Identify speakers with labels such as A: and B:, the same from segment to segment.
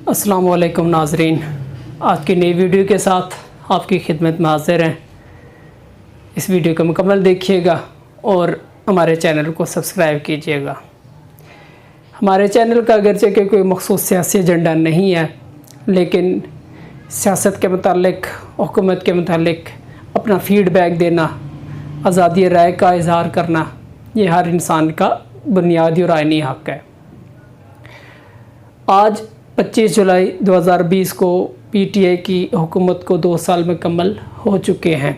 A: अस्सलाम वालेकुम नाज़रीन, आज की नई वीडियो के साथ आपकी खिदमत में हाज़िर हैं। इस वीडियो को मुकम्मल देखिएगा और हमारे चैनल को सब्सक्राइब कीजिएगा। हमारे चैनल का अगरचे कि कोई मखसूस सियासी एजेंडा नहीं है, लेकिन सियासत के मुतालिक, हुकूमत के मुतालिक अपना फ़ीडबैक देना, आज़ादी राय का इज़हार करना, ये हर इंसान का बुनियादी और आइनी हक़ है। आज 25 जुलाई 2020 को पीटीआई की हुकूमत को 2 साल मुकम्मल हो चुके हैं।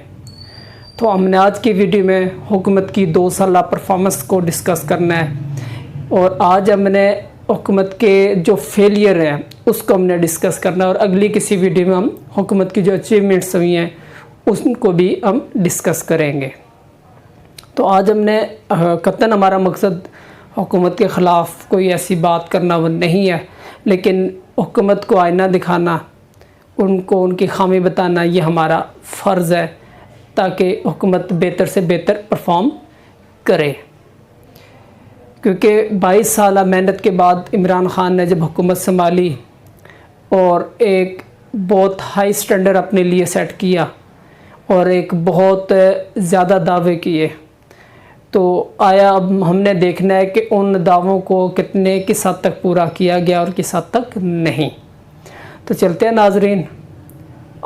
A: तो हमने आज की वीडियो में हुकूमत की 2 साला परफॉर्मेंस को डिस्कस करना है और आज हमने हुकूमत के जो फेलियर हैं उसको हमने डिस्कस करना है और अगली किसी वीडियो में हम हुकूमत की जो अचीवमेंट्स हुई हैं उनको भी हम डिस्कस करेंगे। तो आज हमने कतन हमारा मकसद हुकूमत के ख़िलाफ़ कोई ऐसी बात करना वो नहीं है, लेकिन हुकूमत को आईना दिखाना, उनको उनकी खामी बताना ये हमारा फ़र्ज़ है ताकि हुकूमत बेहतर से बेहतर परफॉर्म करे। क्योंकि 22 साल मेहनत के बाद इमरान ख़ान ने जब हुकूमत संभाली और एक बहुत हाई स्टैंडर्ड अपने लिए सेट किया और एक बहुत ज़्यादा दावे किए, तो आया अब हमने देखना है कि उन दावों को कितने किस हद तक पूरा किया गया और किस हद तक नहीं। तो चलते हैं नाजरीन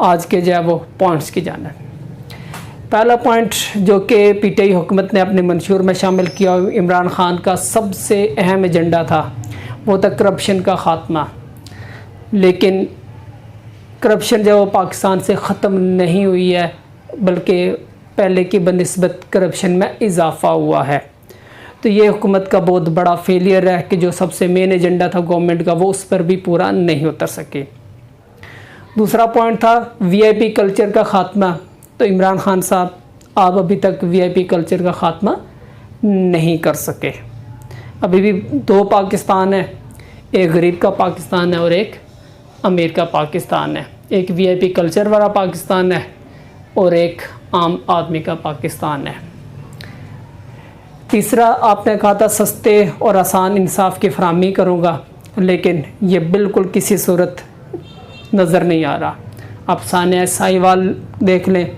A: आज के जो है वो पॉइंट्स की जानिब। पहला पॉइंट जो कि पीटीआई हुकूमत ने अपने मंशूर में शामिल किया, इमरान ख़ान का सबसे अहम एजेंडा था, वो था करप्शन का ख़ात्मा। लेकिन करप्शन जो वो पाकिस्तान से ख़त्म नहीं हुई है, बल्कि पहले की बनिस्बत करप्शन में इजाफ़ा हुआ है। तो ये हुकूमत का बहुत बड़ा फेलियर है कि जो सबसे मेन एजेंडा था गवर्नमेंट का वो उस पर भी पूरा नहीं उतर सके। दूसरा पॉइंट था वीआईपी कल्चर का ख़ात्मा। तो इमरान ख़ान साहब आप अभी तक वीआईपी कल्चर का ख़ात्मा नहीं कर सके। अभी भी 2 पाकिस्तान है, एक गरीब का पाकिस्तान है और एक अमीर का पाकिस्तान है। एक वीआईपी कल्चर वाला पाकिस्तान है और एक आम आदमी का पाकिस्तान है। तीसरा आपने कहा था सस्ते और आसान इंसाफ की फराहमी करूँगा, लेकिन ये बिल्कुल किसी सूरत नज़र नहीं आ रहा। आप सानिया साहिवाल देख लें,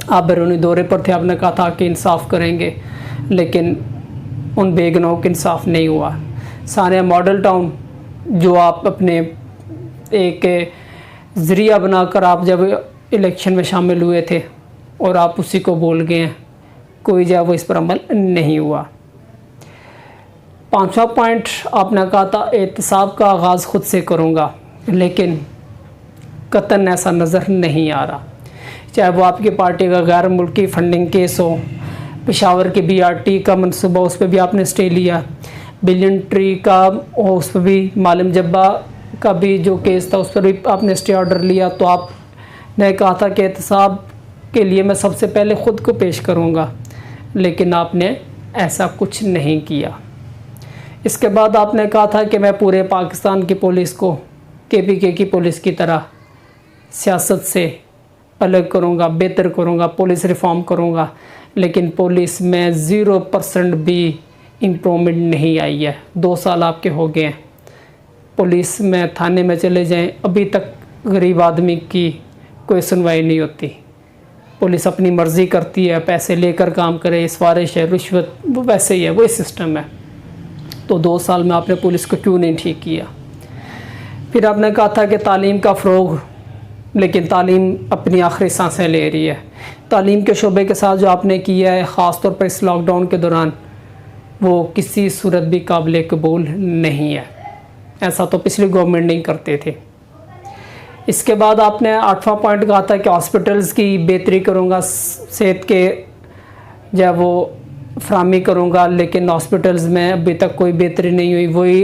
A: आप बैरूनी दौरे पर थे, आपने कहा था कि इंसाफ करेंगे, लेकिन उन बेगुनाहों का इंसाफ नहीं हुआ। सानिया मॉडल टाउन जो आप अपने एक ज़रिया बनाकर आप जब इलेक्शन में शामिल हुए थे और आप उसी को बोल गए हैं, कोई जो वो इस पर अमल नहीं हुआ। 5वां पॉइंट आपने कहा था एहतसाब का आगाज़ ख़ुद से करूँगा, लेकिन कतन ऐसा नज़र नहीं आ रहा। चाहे वो आपकी पार्टी का गैर मुल्की फंडिंग केस हो, पेशावर के बीआरटी का मनसूबा उस पर भी आपने स्टे लिया, बिलियन ट्री का हो उस पर भी, मालम जब्बा का भी जो केस था उस पर भी आपने स्टे ऑर्डर लिया। तो आपने कहा था कि एहतसाब के लिए मैं सबसे पहले ख़ुद को पेश करूंगा, लेकिन आपने ऐसा कुछ नहीं किया। इसके बाद आपने कहा था कि मैं पूरे पाकिस्तान की पुलिस को केपीके की पुलिस की तरह सियासत से अलग करूंगा, बेहतर करूंगा, पुलिस रिफॉर्म करूंगा, लेकिन पुलिस में 0% भी इम्प्रूवमेंट नहीं आई है। 2 साल आपके हो गए हैं, पुलिस में थाने में चले जाएं, अभी तक गरीब आदमी की कोई सुनवाई नहीं होती। पुलिस अपनी मर्ज़ी करती है, पैसे लेकर काम करे, सिफारिश है, रिश्वत, वो वैसे ही है, वही सिस्टम है। तो 2 साल में आपने पुलिस को क्यों नहीं ठीक किया? फिर आपने कहा था कि तालीम का फ़रोग़, लेकिन तालीम अपनी आखिरी सांसें ले रही है। तालीम के शोबे के साथ जो आपने किया है, ख़ास तौर पर इस लॉकडाउन के दौरान, वो किसी सूरत भी काबिल कबूल नहीं है। ऐसा तो पिछली गवर्नमेंट नहीं करते थे। इसके बाद आपने 8वां पॉइंट कहा था कि हॉस्पिटल्स की बेहतरी करूँगा, सेहत के जो वो फराहमी करूँगा, लेकिन हॉस्पिटल्स में अभी तक कोई बेहतरी नहीं हुई। वही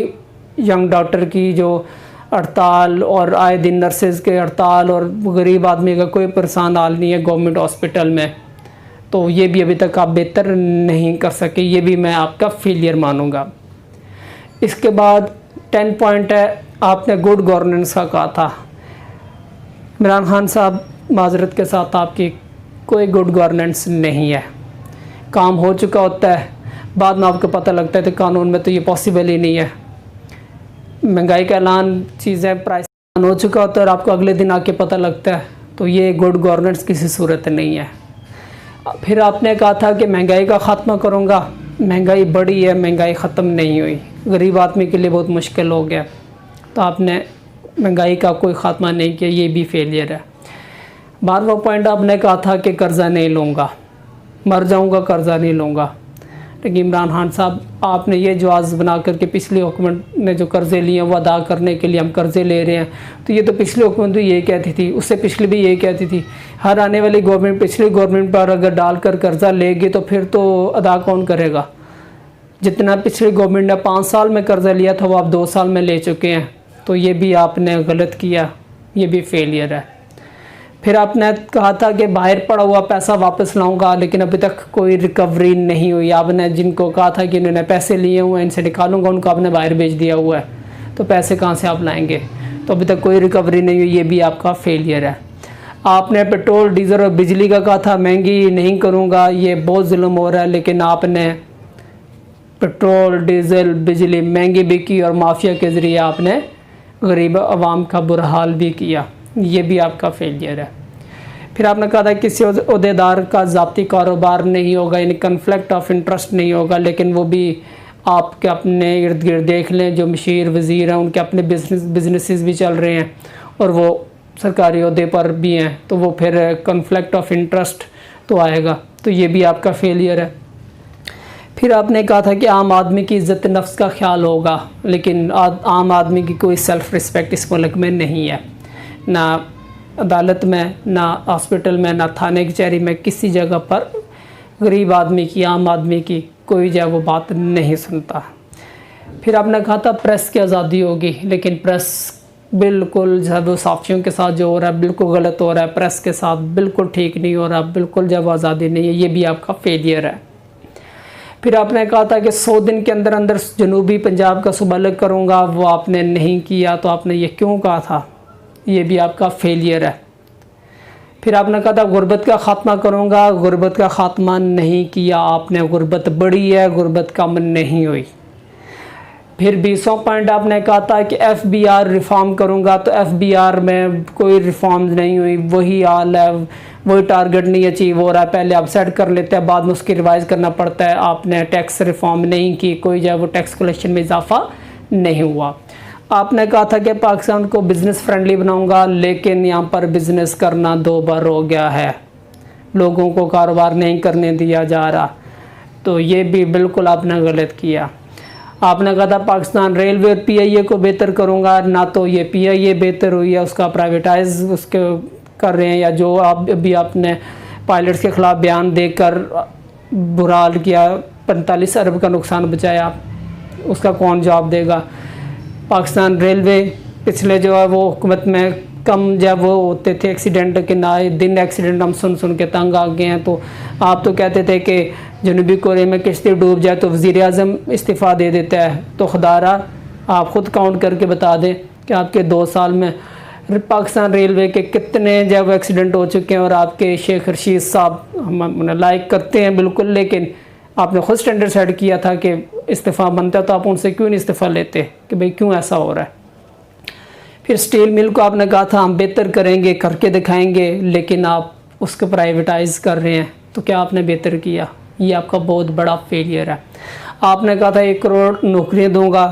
A: यंग डॉक्टर की जो हड़ताल और आए दिन नर्सेज़ के हड़ताल और गरीब आदमी का कोई परेशान हाल नहीं है गवर्नमेंट हॉस्पिटल में, तो ये भी अभी तक आप बेहतर नहीं कर सके, ये भी मैं आपका फेलियर मानूँगा। इसके बाद 10 पॉइंट है, आपने गुड गवर्नेंस का कहा था। इमरान ख़ान साहब माजरत के साथ आपकी कोई गुड गवर्नेंस नहीं है। काम हो चुका होता है, बाद में आपको पता लगता है तो कानून में तो ये पॉसिबल ही नहीं है। महंगाई का ऐलान, चीज़ें प्राइस हो चुका होता है और आपको अगले दिन आके पता लगता है, तो ये गुड गवर्नेंस किसी सूरत नहीं है। फिर आपने कहा था कि महंगाई का ख़ात्मा करूँगा, महंगाई बढ़ी है, महंगाई ख़त्म नहीं हुई, गरीब आदमी के लिए बहुत मुश्किल हो गया, तो आपने महंगाई का कोई ख़ात्मा नहीं किया, ये भी फेलियर है। 12वां पॉइंट आपने कहा था कि कर्ज़ा नहीं लूँगा, मर जाऊँगा कर्ज़ा नहीं लूँगा। लेकिन इमरान खान साहब, आपने ये जवाज़ बना करके पिछली हुकूमत ने जो कर्ज़े लिए हैं वो अदा करने के लिए हम कर्ज़े ले रहे हैं, तो ये तो पिछली हुकूमत भी ये कहती थी, उससे पिछली भी ये कहती थी। हर आने वाली गवर्नमेंट पिछली गवर्नमेंट पर अगर डालकर कर्ज़ा लेगी तो फिर तो अदा कौन करेगा। जितना पिछली गवर्नमेंट ने 5 साल में कर्ज़ा लिया था वो आप 2 साल में ले चुके हैं, तो ये भी आपने गलत किया, ये भी फेलियर है। फिर आपने कहा था कि बाहर पड़ा हुआ पैसा वापस लाऊंगा, लेकिन अभी तक कोई रिकवरी नहीं हुई। आपने जिनको कहा था कि इन्होंने पैसे लिए हुए हैं, इनसे निकालूंगा, उनको आपने बाहर भेज दिया हुआ है, तो पैसे कहाँ से आप लाएंगे। तो अभी तक कोई रिकवरी नहीं हुई, ये भी आपका फेलियर है। आपने पेट्रोल डीजल और बिजली का कहा था महंगी नहीं करूँगा, ये बहुत जुल्म हो रहा है, लेकिन आपने पेट्रोल डीजल बिजली महंगी भी की और माफिया के ज़रिए आपने गरीब आवाम का बुरा हाल भी किया, ये भी आपका फेलियर है। फिर आपने कहा था किसी ओहदेदार का ज़ाती कारोबार नहीं होगा, यानी कन्फ्लिक्ट ऑफ इंटरेस्ट नहीं होगा, लेकिन वो भी आपके अपने इर्द गिर्द देख लें, जो मशीर वज़ीर हैं उनके अपने बिजनेसेस भी चल रहे हैं और वो सरकारी ओहदे पर भी हैं, तो वो फिर कन्फ्लिक्ट ऑफ इंटरेस्ट तो आएगा, तो ये भी आपका फेलियर है। फिर आपने कहा था कि आम आदमी की इज़्ज़त नफ्स का ख्याल होगा, लेकिन आम आदमी की कोई सेल्फ़ रिस्पेक्ट इस मुल्क में नहीं है, ना अदालत में, ना हॉस्पिटल में, ना थाने कचहरी में, किसी जगह पर गरीब आदमी की, आम आदमी की कोई जो है वो बात नहीं सुनता। फिर आपने कहा था प्रेस की आज़ादी होगी, लेकिन प्रेस बिल्कुल जो है वो साफ़ियों के साथ जो हो रहा है बिल्कुल गलत हो रहा है, प्रेस के साथ बिल्कुल ठीक नहीं हो रहा, बिल्कुल जब आज़ादी नहीं है, ये भी आपका फेलियर है। फिर आपने कहा था कि 100 दिन के अंदर अंदर जनूबी पंजाब का सूबा अलग करूँगा, वो आपने नहीं किया, तो आपने ये क्यों कहा था, ये भी आपका फेलियर है। फिर आपने कहा था गुर्बत का ख़ात्मा करूँगा, गुर्बत का ख़ात्मा नहीं किया आपने, गुर्बत बढ़ी है, गुर्बत कम नहीं हुई। फिर 20वां पॉइंट आपने कहा था कि FBR रिफ़ॉर्म करूँगा, तो FBR में कोई रिफ़ॉर्म नहीं हुई, वही हाल है, वही टारगेट नहीं अचीव हो रहा है। पहले आप सेट कर लेते हैं, बाद में उसकी रिवाइज़ करना पड़ता है। आपने टैक्स रिफ़ॉर्म नहीं की, कोई जो है वो टैक्स कलेक्शन में इजाफा नहीं हुआ। आपने कहा था कि पाकिस्तान को बिज़नेस फ्रेंडली बनाऊंगा, लेकिन यहाँ पर बिज़नेस करना 2 बार हो गया है, लोगों को कारोबार नहीं करने दिया जा रहा, तो ये भी बिल्कुल आपने गलत किया। आपने कहा था पाकिस्तान रेलवे और PIA को बेहतर करूंगा, ना तो ये PIA बेहतर हुई है, उसका प्राइवेटाइज उसके कर रहे हैं, या जो आप अभी आपने पायलट्स के ख़िलाफ़ बयान देकर बुरा हाल किया, 45 अरब का नुकसान बचाया, उसका कौन जवाब देगा। पाकिस्तान रेलवे पिछले जो है वो हुकूमत में कम जब वो होते थे एक्सीडेंट के, ना दिन एक्सीडेंट हम सुन के तंग आ गए हैं। तो आप तो कहते थे कि जनूबी कोरिया में किश्ती डूब जाए तो वज़ीर आज़म इस्तीफ़ा दे देता है, तो खुदारा आप ख़ुद काउंट करके बता दें कि आपके 2 साल में पाकिस्तान रेलवे के कितने जब एक्सीडेंट हो चुके हैं। और आपके शेख रशीद साहब हम लाइक करते हैं बिल्कुल, लेकिन आपने खुद स्टैंडर्ड सेट किया था कि इस्तीफ़ा बनता है, तो आप उनसे क्यों नहीं इस्तीफ़ा लेते कि भाई क्यों ऐसा हो रहा है। फिर स्टील मिल को आपने कहा था हम बेहतर करेंगे, करके दिखाएंगे, लेकिन आप उसको प्राइवेटाइज़ कर रहे हैं, तो क्या आपने बेहतर किया। ये आपका बहुत बड़ा फेलियर है। आपने कहा था 1 करोड़ नौकरियाँ दूंगा,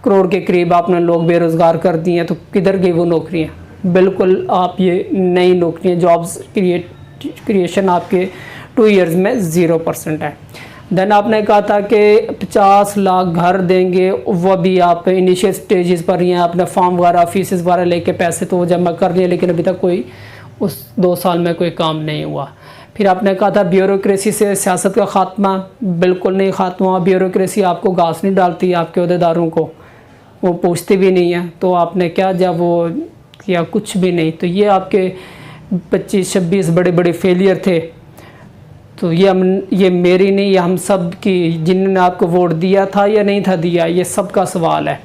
A: करोड़ के करीब आपने लोग बेरोज़गार कर दिए हैं, तो किधर गई वो नौकरियाँ। बिल्कुल आप ये नई नौकरियाँ जॉब्स क्रिएशन आपके 2 ईयर्स में 0% है। देन आपने कहा था कि 50 लाख घर देंगे, वह भी आप इनिशियल स्टेजेस पर ही हैं, आपने फॉर्म वगैरह फीसेस वगैरह लेके पैसे तो वो जमा कर लिए, लेकिन अभी तक कोई उस 2 साल में कोई काम नहीं हुआ। फिर आपने कहा था ब्यूरोक्रेसी से सियासत का ख़ात्मा, बिल्कुल नहीं ख़ात्मा हुआ। ब्यूरोक्रेसी आपको घास नहीं डालती, आपके अहदेदारों को वो पूछते भी नहीं है, तो आपने क्या जब वो किया, कुछ भी नहीं। तो ये आपके 25-26 बड़े बड़े फेलियर थे। तो ये मेरी नहीं, ये हम सब की, जिन्होंने आपको वोट दिया था या नहीं था दिया, ये सब का सवाल है।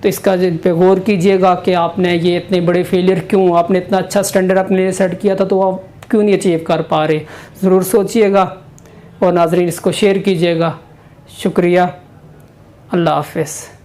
A: तो इसका पे गौर कीजिएगा कि आपने ये इतने बड़े फेलियर क्यों, आपने इतना अच्छा स्टैंडर्ड अपने लिए सेट किया था, तो आप क्यों नहीं अचीव कर पा रहे। ज़रूर सोचिएगा और नाज़रीन इसको शेयर कीजिएगा। शुक्रिया, अल्लाह हाफ़िज़।